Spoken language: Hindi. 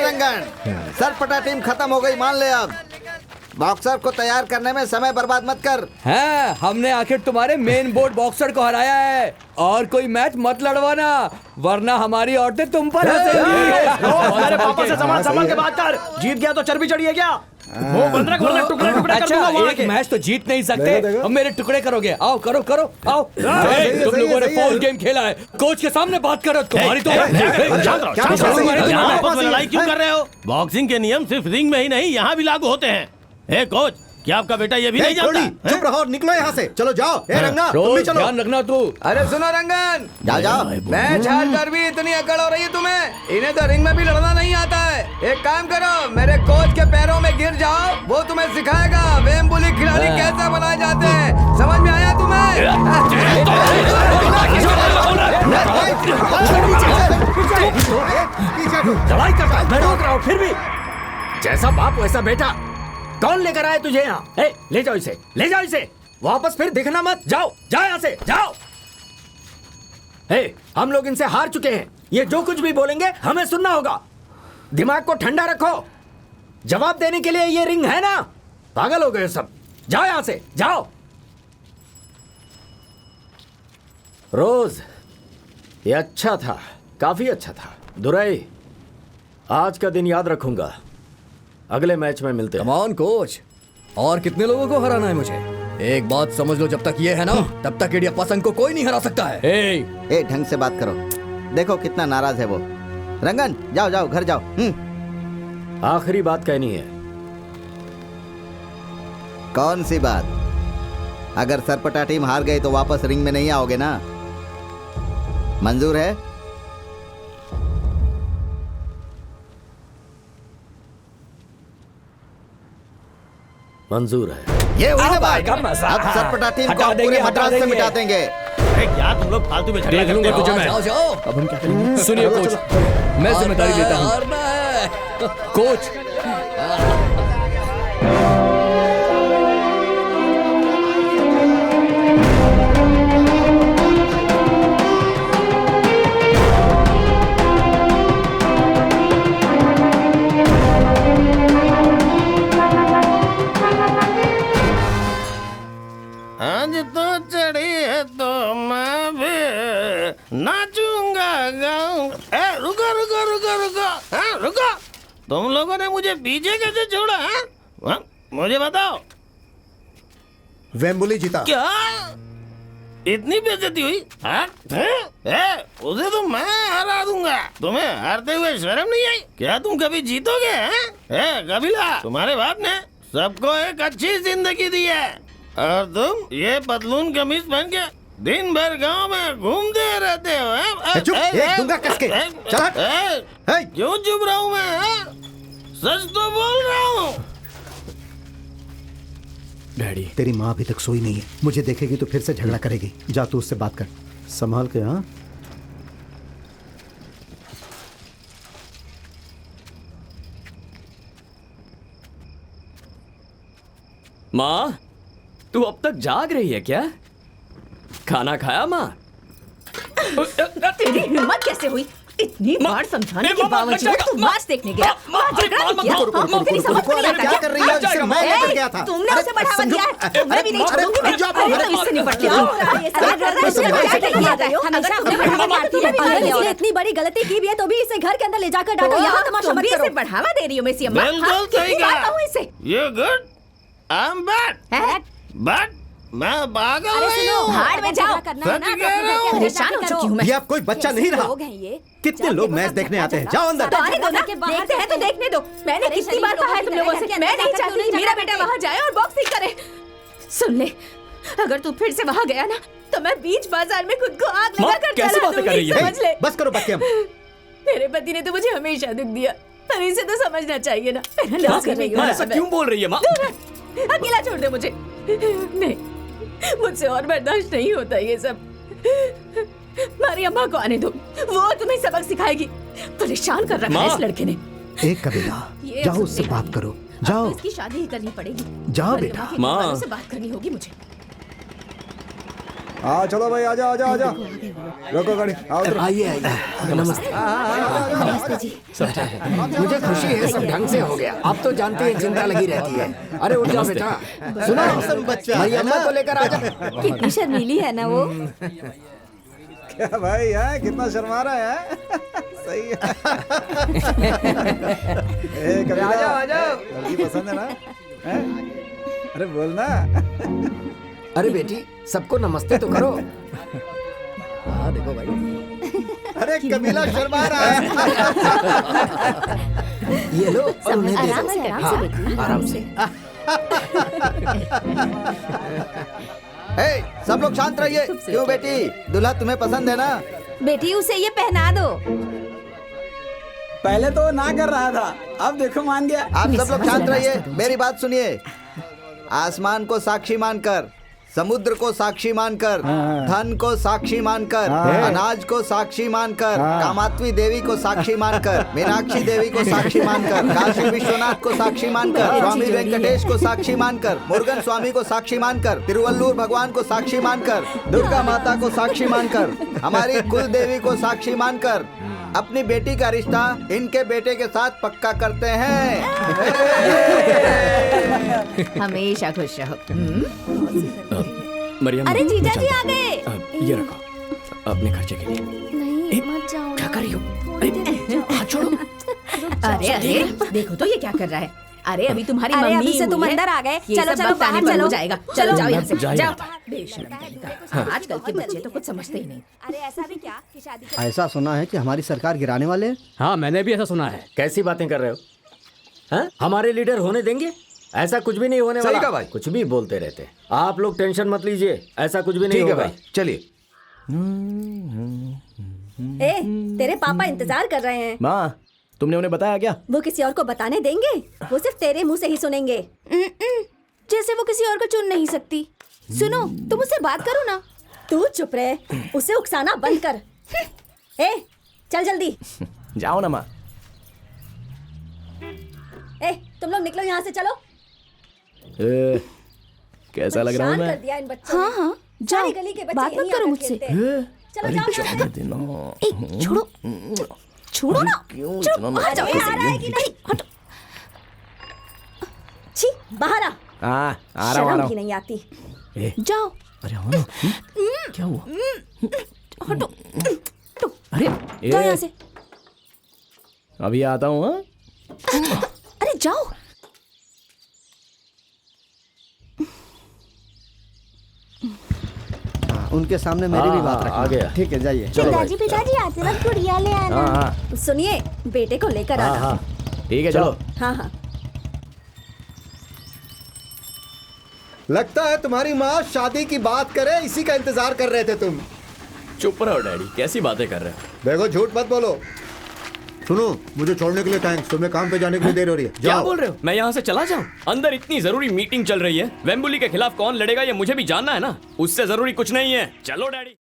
रंगन, सरपटा टीम खत्म हो गई, मान ले अब। बॉक्सर को तैयार करने में समय बर्बाद मत कर। हैं, हमने आखिर तुम्हारे मेन बोर्ड बॉक्सर को हराया है और कोई मैच मत लड़वाना, वरना हमारी औरतें तुम पर हंसेंगी। मेरे पापा से संभाल के बात कर। जीत गया तो चर्बी चढ़ी है क्या? वो बंदर को टुकड़े टुकड़े कर दूंगा वहां के। मैच तो जीत नहीं सकते, अब मेरे टुकड़े करोगे। आओ करो करो आओ। तुम लोगों ने पोस्ट गेम खेला है, कोच के सामने बात करो। तुम्हारी तो लड़ाई क्यों कर रहे हो? बॉक्सिंग के नियम सिर्फ रिंग में ही नहीं, यहाँ भी लागू होते हैं। हे कोच, क्या आपका बेटा ये भी नहीं जानता? चुप रहो और निकलो यहाँ से। चलो जाओ। रंगा, तुम भी चलो। ध्यान रखना तू। अरे सुनो रंगन, जाओ जाओ। मैच हार कर भी इतनी अकड़ हो रही है तुम्हें, इन्हें तो रिंग में भी लड़ना नहीं आता है। एक काम करो, मेरे कोच के पैरों में गिर जाओ, वो तुम्हें सिखाएगा वेम्बुली खिलाड़ी कैसे बनाए जाते हैं। समझ में आया तुम्हें? लड़ाई करता है, मैं रोक रहा हूँ फिर भी। जैसा बाप वैसा बेटा। कौन लेकर आए तुझे यहाँ? ले जाओ इसे, ले जाओ इसे। वापस फिर दिखना मत। जाओ जाओ यहाँ से, जाओ। हम लोग इनसे हार चुके हैं, ये जो कुछ भी बोलेंगे हमें सुनना होगा। दिमाग को ठंडा रखो, जवाब देने के लिए ये रिंग है ना। पागल हो गए सब। जाओ यहाँ से, जाओ। रोज, ये अच्छा था, काफी अच्छा था। दुरई, आज का दिन याद रखूंगा। अगले मैच में मिलते हैं। कम ऑन कोच, और कितने लोगों को हराना है मुझे? एक बात समझ लो, जब तक ये है ना, तब तक इडियप्पा संघ को कोई नहीं हरा सकता है। ए ढंग से बात करो, देखो कितना नाराज है वो। रंगन, जाओ जाओ, घर जाओ। आखिरी बात कहनी है। कौन सी बात? अगर सरपटा टीम हार गई तो वापस रिंग में नहीं आओगे ना? मंजूर है? मंजूर है। ये हुई ना बात। अब सरपटा टीम को पूरे मद्रास से मिटा देंगे। क्या तुम लोग फालतू में झगड़ा करते हो? तुझे मैं। अब हम क्या करेंगे? सुनिए कोच, मैं जिम्मेदारी लेता हूँ। कोच, आज तो चढ़ी है तो मैं भी नाचूंगा गाऊंगा। रुको रुको रुको रुको, रुको। तुम लोगों ने मुझे पीछे कैसे छोड़ा? मुझे बताओ। वेम्बुली जीता। क्या इतनी बेइज्जती हुई? उसे तो मैं हरा दूंगा। तुम्हें हारते हुए शर्म नहीं आई? क्या तुम कभी जीतोगे? कबीला, तुम्हारे बाप ने सबको एक अच्छी जिंदगी दी है और तुम ये पतलून कमीज पहन के दिन भर गांव में घूमते रहते हो। चुप, एक दूंगा कस के। चल हट। क्यों चुप रहा हूँ मैं? सच तो बोल रहा हूँ। डैडी, तेरी माँ अभी तक सोई नहीं है, मुझे देखेगी तो फिर से झगड़ा करेगी। जा तू उससे बात कर, संभाल के। हाँ, माँ, तू अब तक जाग रही है क्या? खाना खाया माँ? तेरी हिम्मत कैसे हुई? इतनी बार समझाने के बावजूद तू मैच देखने गया? क्या कर रही है? मैं लेकर गया था। तुमने उसे बढ़ावा दिया है। मैं भी नहीं छोड़ूंगी। मैं तो इससे निपट इसने इतनी बड़ी गलती की भी है तो भी इसे घर के अंदर ले जाकर डांटो। यहाँ तमाशा मत करो। बढ़ावा दे रही हो मेसी अम्मा। इसे You good? I'm bad. But मैं पागल नहीं हूँ। भाड़ में जाओ। सच कह रहा हूँ। परेशान हो चुकी हूँ मैं। ये अब कोई बच्चा नहीं रहा। कितने लोग मैच देखने आते हैं। जाओ अंदर। तो आने दो ना, देखते हैं तो देखने दो। मैंने कितनी बार कहा है तुम लोगों से, मैं नहीं चाहती मेरा बेटा वहाँ जाए और बॉक्सिंग करे। सुन ले, अगर तू फिर से वहाँ गया ना तो मैं बीच बाजार में खुद को आग लगाकर कैसी बातें कर रही है? समझ ले। बस करो बच्चे। मेरे पति ने तो मुझे हमेशा दुख दिया, पर इसे तो समझना चाहिए ना। मेरा लॉस कर रही हूँ। ऐसा क्यों बोल रही है माँ? अकेला छोड़ दे मुझे। नहीं, मुझसे और बर्दाश्त नहीं होता ये सब। मारी अम्मा को आने दो, वो तुम्हें सबक सिखाएगी। परेशान कर रखा है इस लड़के ने। एक कबीला, जाओ उससे बात करो। जाओ। इसकी शादी ही करनी पड़ेगी। जाओ बेटा। माँ, से बात करनी होगी मुझे। हाँ चलो भाई आजा आजा आजा रोको गाड़ी आओ उधर। आइए आइए नमस्ते। नमस्ते जी। मुझे खुशी है सब ढंग से हो गया। आप तो जानते हैं चिंता लगी रहती है। अरे उठ जाओ बेटा। सुनो मेरी अम्मा को लेकर आ जा। कितनी शर्मीली है ना वो। क्या भाई है कितना शर्मा रहा है सही है। ए, कभी आ जाओ आ जाओ। लड़की पसंद है ना हैं? अरे बोलना। अरे बेटी सबको नमस्ते तो करो। हाँ देखो भाई। अरे कबीला शर्मा रहा है। ये लो और उन्हें दे आराम दो। से आराम हाँ, से बेटी। आराम से। ए, सब लोग शांत रहिए। क्यों बेटी दूल्हा तुम्हें पसंद है ना? बेटी उसे ये पहना दो। पहले तो ना कर रहा था, अब देखो मान गया। आप सब लोग शांत रहिए, मेरी बात सुनिए। आसमान को साक्षी मानकर, समुद्र को साक्षी मानकर, धन को साक्षी मानकर, अनाज को साक्षी मानकर, कामात्वी देवी को साक्षी मानकर, मीनाक्षी देवी को साक्षी मानकर, काशी विश्वनाथ को साक्षी मानकर, स्वामी वेंकटेश को साक्षी मानकर, मुरुगन स्वामी को साक्षी मानकर, तिरुवल्लुवर भगवान को साक्षी मानकर, दुर्गा माता को साक्षी मानकर, हमारी कुल देवी को साक्षी मानकर अपनी बेटी का रिश्ता इनके बेटे के साथ पक्का करते हैं। हमेशा खुश रहो। मरियम अरे जीजा जी आ गए। ये रखो अपने खर्चे के लिए। नहीं मत जाओ। क्या कर रही हो? हाथ छोड़ो। अरे अरे देखो तो ये क्या कर रहा है। अरे अभी तुम्हारी अरे मम्मी अभी से तुम हुई है। अंदर आ गए। ये चलो सब चलो वक्त आने बाहर पर चलो। हो जाएगा। चलो जाओ यहाँ से जा ही जाओ। रहा था। बेशरम कहीं का। आजकल के बच्चे तो कुछ समझते ही नहीं। अरे ऐसा भी क्या कि शादी के ऐसा सुना है कि हमारी सरकार गिराने वाले हैं। हाँ मैंने भी ऐसा सुना है। कैसी बातें कर रहे हो? हाँ? हमारे लीडर होने देंगे? ऐसा कुछ भी नहीं होने सही वाला। कहा भाई। कुछ भी बोलते रहते। आप लोग टेंशन मत लीजिए, ऐसा कुछ भी नहीं ठीक है होगा। भाई चलिए। ए, तेरे पापा इंतजार कर रहे हैं। माँ तुमने उन्हें बताया क्या? वो किसी और को बताने देंगे? वो सिर्फ तेरे मुंह से ही सुनेंगे। जैसे वो किसी और को चुन नहीं सकती। सुनो तुम उससे बात करो ना। तू चुप रहे, उसे उकसाना बंद कर। ए, चल जल्दी। जाओ ना माँ। ए, तुम लोग निकलो यहाँ से चलो। कैसा लग रहा हूँ परेशान मैं? कर दिया इन बच्चों ने। हाँ सारी गली के बच्चे बात मत यहीं करो आकर मुझसे। खेलते हैं। चलो जाओ यहाँ से। छोड़ो छोड़ो ना। क्यों इतना आ जाओ, आ रहा है कि नहीं? हटो। छी, बाहर आ। हाँ आ रहा शर्म हूँ। की नहीं आती। जाओ। अरे हाँ ना। क्या हुआ? हटो। अरे जाओ यहाँ से। अभी आता हूँ। हाँ? अरे जाओ। उनके सामने मेरी भी बात आ गया। ठीक है जाइए। पिताजी पिताजी आते वक्त गुड़िया ले आना। हाँ सुनिए बेटे को लेकर हाँ आना। हाँ ठीक है चलो। हाँ हाँ। लगता है तुम्हारी माँ शादी की बात करे इसी का इंतजार कर रहे थे तुम। चुप रहो डैडी, कैसी बातें कर रहे हो? देखो झूठ मत बोलो। सुनो मुझे छोड़ने के लिए थैंक्स। तुम्हें काम पे जाने के लिए देर हो रही है। क्या जाओ। बोल रहे हो? मैं यहाँ से चला जाऊँ? अंदर इतनी जरूरी मीटिंग चल रही है। वेम्बुली के खिलाफ कौन लड़ेगा ये मुझे भी जानना है ना। उससे जरूरी कुछ नहीं है। चलो डैडी।